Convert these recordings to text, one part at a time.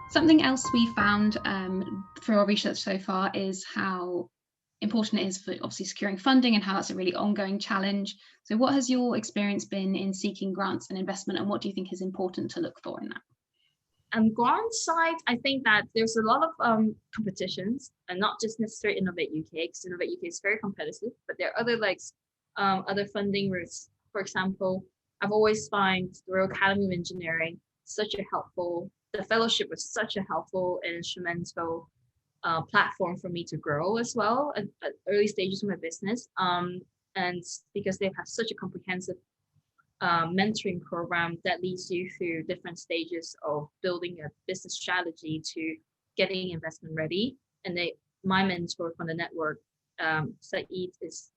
Something else we found through our research so far is how important it is for obviously securing funding and how that's a really ongoing challenge. So what has your experience been in seeking grants and investment, and what do you think is important to look for in that? And grant side, I think that there's a lot of competitions, and not just necessarily Innovate UK, because Innovate UK is very competitive, but there are other other funding routes. For example, I've always find the Royal Academy of Engineering such a helpful. The fellowship was such a helpful and instrumental platform for me to grow as well at early stages of my business. And because they have such a comprehensive mentoring program that leads you through different stages of building a business strategy to getting investment ready. And my mentor from the network, Saeed, is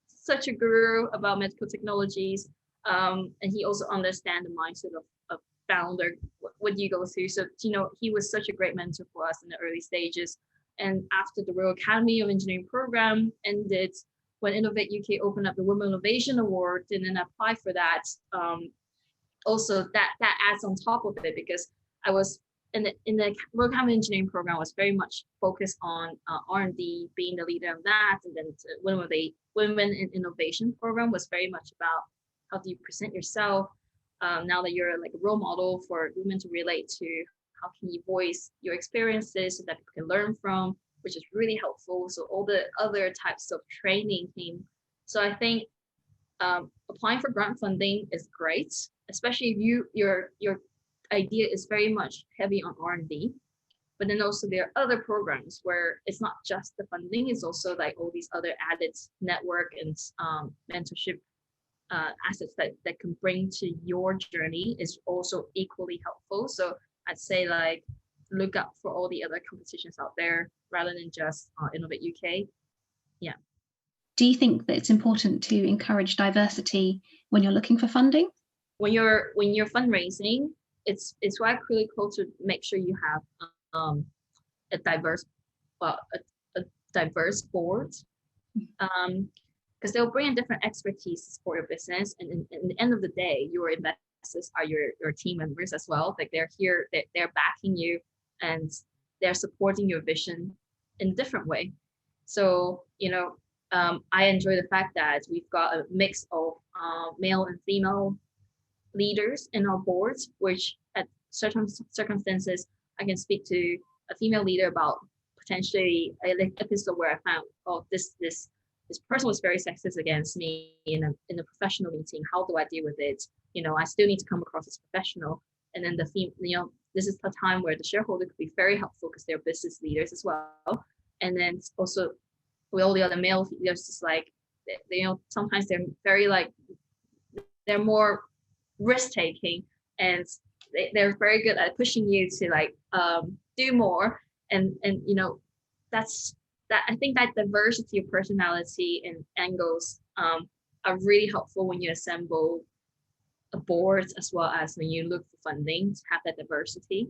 such a guru about medical technologies. And he also understands the mindset of founder, what do you go through. So, he was such a great mentor for us in the early stages. And after the Royal Academy of Engineering program ended, when Innovate UK opened up the Women Innovation Award, and then apply for that. Also, that adds on top of it, because I was in the Royal Academy Engineering program was very much focused on R&D, being the leader of that, and then the Women in Innovation program was very much about how do you present yourself now that you're like a role model for women to relate to. How can you voice your experiences so that people can learn from, which is really helpful. So all the other types of training came. So I think applying for grant funding is great, especially if your idea is very much heavy on R&D. But then also there are other programs where it's not just the funding, it's also like all these other added network and mentorship assets that can bring to your journey is also equally helpful. So I'd say like look up for all the other competitions out there rather than just Innovate UK. Yeah. Do you think that it's important to encourage diversity when you're looking for funding? When you're fundraising, it's quite critical to make sure you have a diverse board, because they'll bring in different expertise for your business, and in the end of the day, your investors are your team members as well. Like they're here, they're backing you, and they're supporting your vision in a different way. So I enjoy the fact that we've got a mix of male and female leaders in our boards, which at certain circumstances I can speak to a female leader about potentially an episode where I found, oh, this person was very sexist against me in a professional meeting. How do I deal with it? I still need to come across as professional. And then this is the time where the shareholder could be very helpful because they're business leaders as well. And then also with all the other male leaders, just like sometimes they're very they're more risk taking, and they're very good at pushing you to do more. And that's that. I think that diversity of personality and angles are really helpful when you assemble a board, as well as when you look for funding to have that diversity.